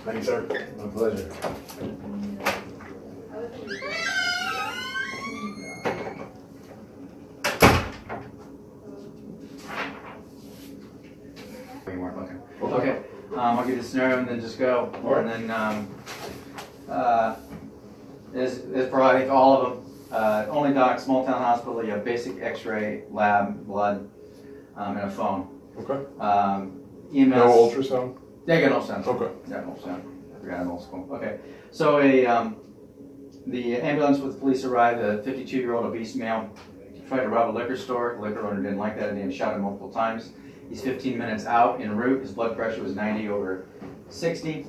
Thank you, sir. My pleasure. You weren't looking. Okay. I'll give you the scenario and then just go. All right. And then there's probably all of them. Only doc, small town hospital. You have basic X-ray, lab, blood, and a phone. Okay. EMS. No ultrasound? Yeah, got ultrasound. Okay. Yeah, ultrasound. I forgot I'm old school. Okay. So the ambulance with the police arrived. A 52-year-old obese male tried to rob a liquor store. The liquor owner didn't like that and he shot him multiple times. He's 15 minutes out en route. His blood pressure was 90/60.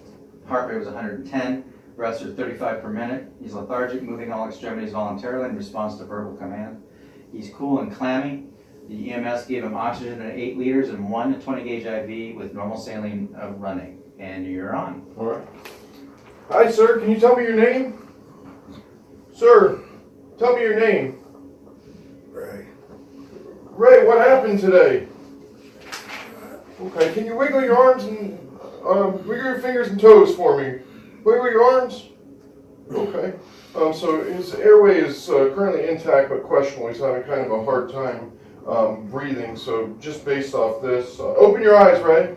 Heart rate was 110. Breaths are 35 per minute. He's lethargic, moving all extremities voluntarily in response to verbal command. He's cool and clammy. The EMS gave him oxygen at 8 liters and 1 20-gauge IV with normal saline running. And you're on. All right. Hi, sir. Can you tell me your name? Sir, tell me your name. Ray. Ray, what happened today? Okay, can you wiggle your arms and wiggle your fingers and toes for me? Wiggle your arms. Okay. So his airway is currently intact but questionable. He's having kind of a hard time breathing. So just based off this, open your eyes, Ray.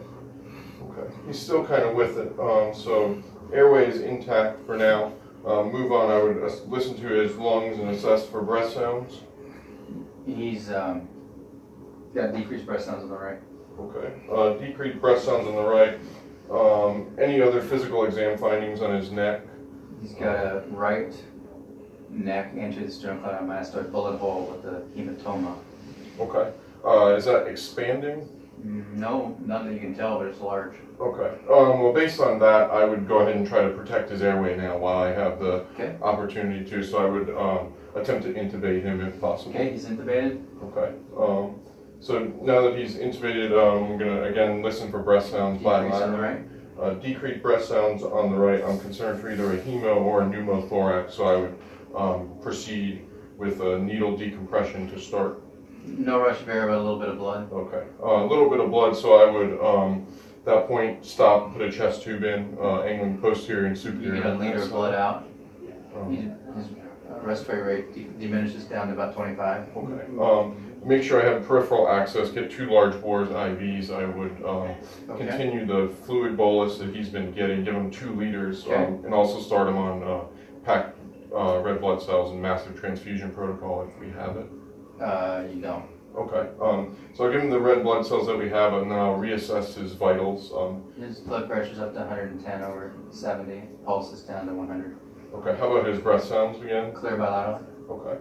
Okay. He's still kind of with it. So airway is intact for now. Move on. I would listen to his lungs and assess for breath sounds. He's got decreased breath sounds on the right. Okay. Decreased breath sounds on the right. Any other physical exam findings on his neck? He's got a right neck entry the sternocleidomastoid bullet hole with a hematoma. Okay. Is that expanding? No, none that you can tell, but it's large. Okay. Well, based on that, I would go ahead and try to protect his airway now while I have the opportunity to. So I would attempt to intubate him if possible. Okay, he's intubated. Okay. So now that he's intubated, I'm going to, again, listen for breath sounds by Decrease on the right. Decreased breath sounds on the right. I'm concerned for either a hemo or a pneumothorax, so I would proceed with a needle decompression to start. No rush of air, but a little bit of blood. Okay. A little bit of blood, so I would, at that point, stop, put a chest tube in, angling posterior and superior. You get a liter of blood out. His respiratory rate diminishes down to about 25. Okay. Make sure I have peripheral access, get 2 large bores IVs. I would continue the fluid bolus that he's been getting, give him 2 liters, and also start him on packed red blood cells and massive transfusion protocol if we have it. You don't. Okay. So I'll give him the red blood cells that we have, and then I'll reassess his vitals. His blood pressure's up to 110/70. Pulse is down to 100. Okay. How about his breath sounds again? Clear bilateral. Okay.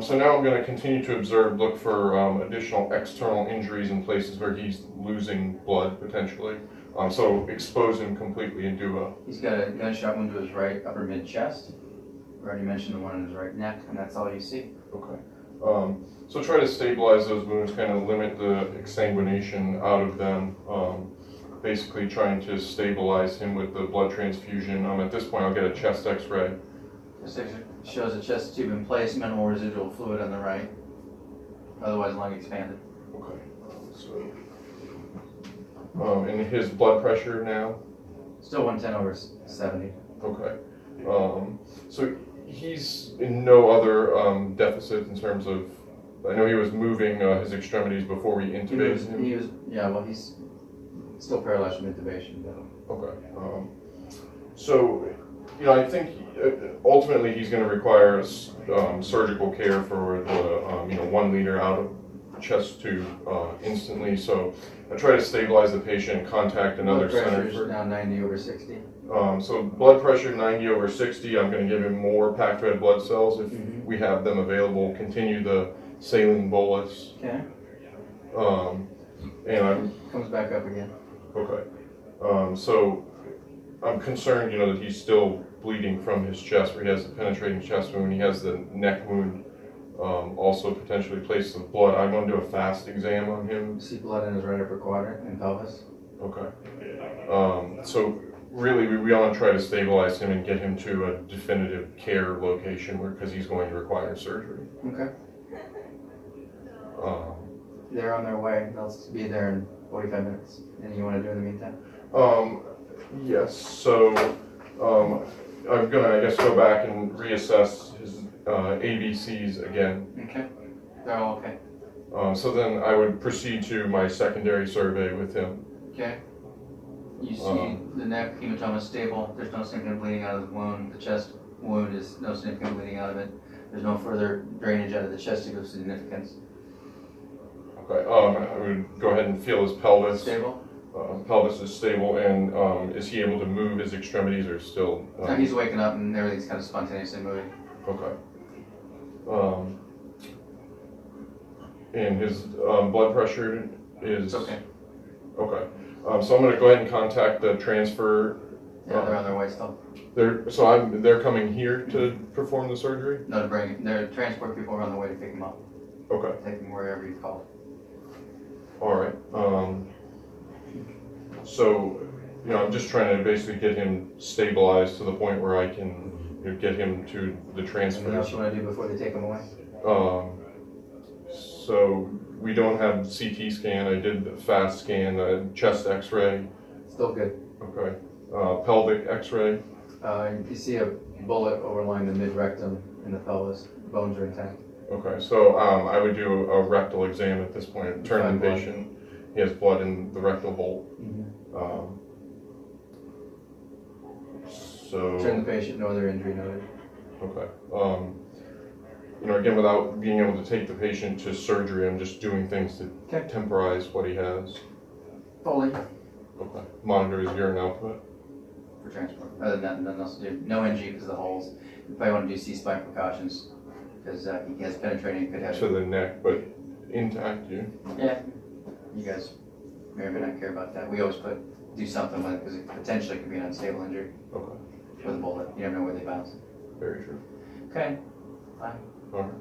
So now I'm going to continue to observe, look for additional external injuries in places where he's losing blood potentially. So expose him completely and do a... He's got a gunshot wound to his right upper mid-chest. I already mentioned the one in his right neck, and that's all you see. Okay. So try to stabilize those wounds, kind of limit the exsanguination out of them. Basically trying to stabilize him with the blood transfusion. At this point I'll get a chest x-ray. Chest x-ray shows a chest tube in place, minimal residual fluid on the right. Otherwise lung expanded. Okay. And his blood pressure now? Still 110/70. Okay. So he's in no other deficit in terms of, I know he was moving his extremities before we intubated him. Well, he's still paralyzed from intubation. Okay. So, I think ultimately he's going to require surgical care for the 1 liter out of chest tube instantly. So I try to stabilize the patient, contact another center. Blood pressure is now 90/60. So blood pressure 90/60. I'm going to give him more packed red blood cells if we have them available. Continue the saline bolus. Okay. And comes back up again. Okay. So I'm concerned, that he's still bleeding from his chest, where he has the penetrating chest wound. He has the neck wound, also potentially places of blood. I'm going to do a fast exam on him. You see blood in his right upper quadrant and pelvis. Okay. So really, we want to try to stabilize him and get him to a definitive care location because he's going to require surgery. Okay. They're on their way. They'll be there in 45 minutes. Anything you want to do in the meantime? Yes, so I'm gonna, I guess, go back and reassess his ABCs again. Okay. They're all okay. So then I would proceed to my secondary survey with him. Okay. You see the neck hematoma is stable. There's no significant bleeding out of the wound. The chest wound is no significant bleeding out of it. There's no further drainage out of the chest to go significance. Okay. I would go ahead and feel his pelvis. Stable? Pelvis is stable, and is he able to move his extremities or still? No, he's waking up and everything's kind of spontaneously moving. Okay. And his blood pressure is? It's okay. Okay. So I'm going to go ahead and contact the transfer. Yeah, they're on their way still. They're coming here to perform the surgery? No, to bring it. Their transport people are on the way to pick him up. Okay. Take him wherever you call. All right. So, I'm just trying to basically get him stabilized to the point where I can get him to the transfer. Anything else you want to do before they take him away? So we don't have CT scan. I did the fast scan, chest X-ray. Still good. Okay. Pelvic X-ray. You see a bullet overlying the mid-rectum in the pelvis. Bones are intact. Okay. So I would do a rectal exam at this point. Turn the patient. He has blood in the rectal bolt. Mm-hmm. So. Turn the patient. No other injury noted. Okay. Again, without being able to take the patient to surgery, I'm just doing things to temporize what he has. Fully. Okay. Monitor his urine output. For transport. Other than that, nothing else to do. No NG because of the holes. You probably want to do C-spine precautions because he has penetrating, could have. To the neck, but intact, Yeah. You guys may or may not care about that. We always do something with it because it potentially could be an unstable injury. Okay. With a bullet. You never know where they bounce. Very true. Okay. Fine. All right.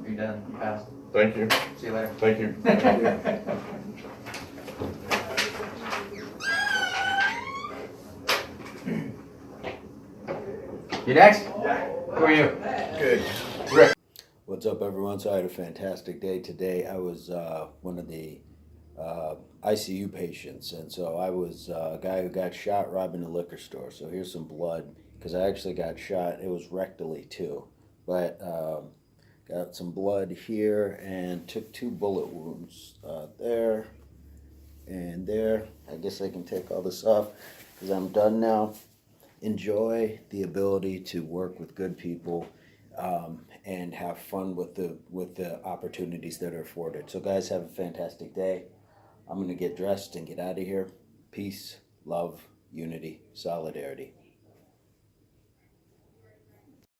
You're done. You passed. Thank you. See you later. Thank you. You next? Yeah. Who are you? Good. Rick. What's up, everyone? So I had a fantastic day today. I was one of the ICU patients, and so I was a guy who got shot robbing a liquor store. So here's some blood, because I actually got shot. It was rectally too, but got some blood here and took 2 bullet wounds there and there. I guess I can take all this off because I'm done now. Enjoy the ability to work with good people and have fun with the opportunities that are afforded. So guys, have a fantastic day. I'm going to get dressed and get out of here. Peace, love, unity, solidarity.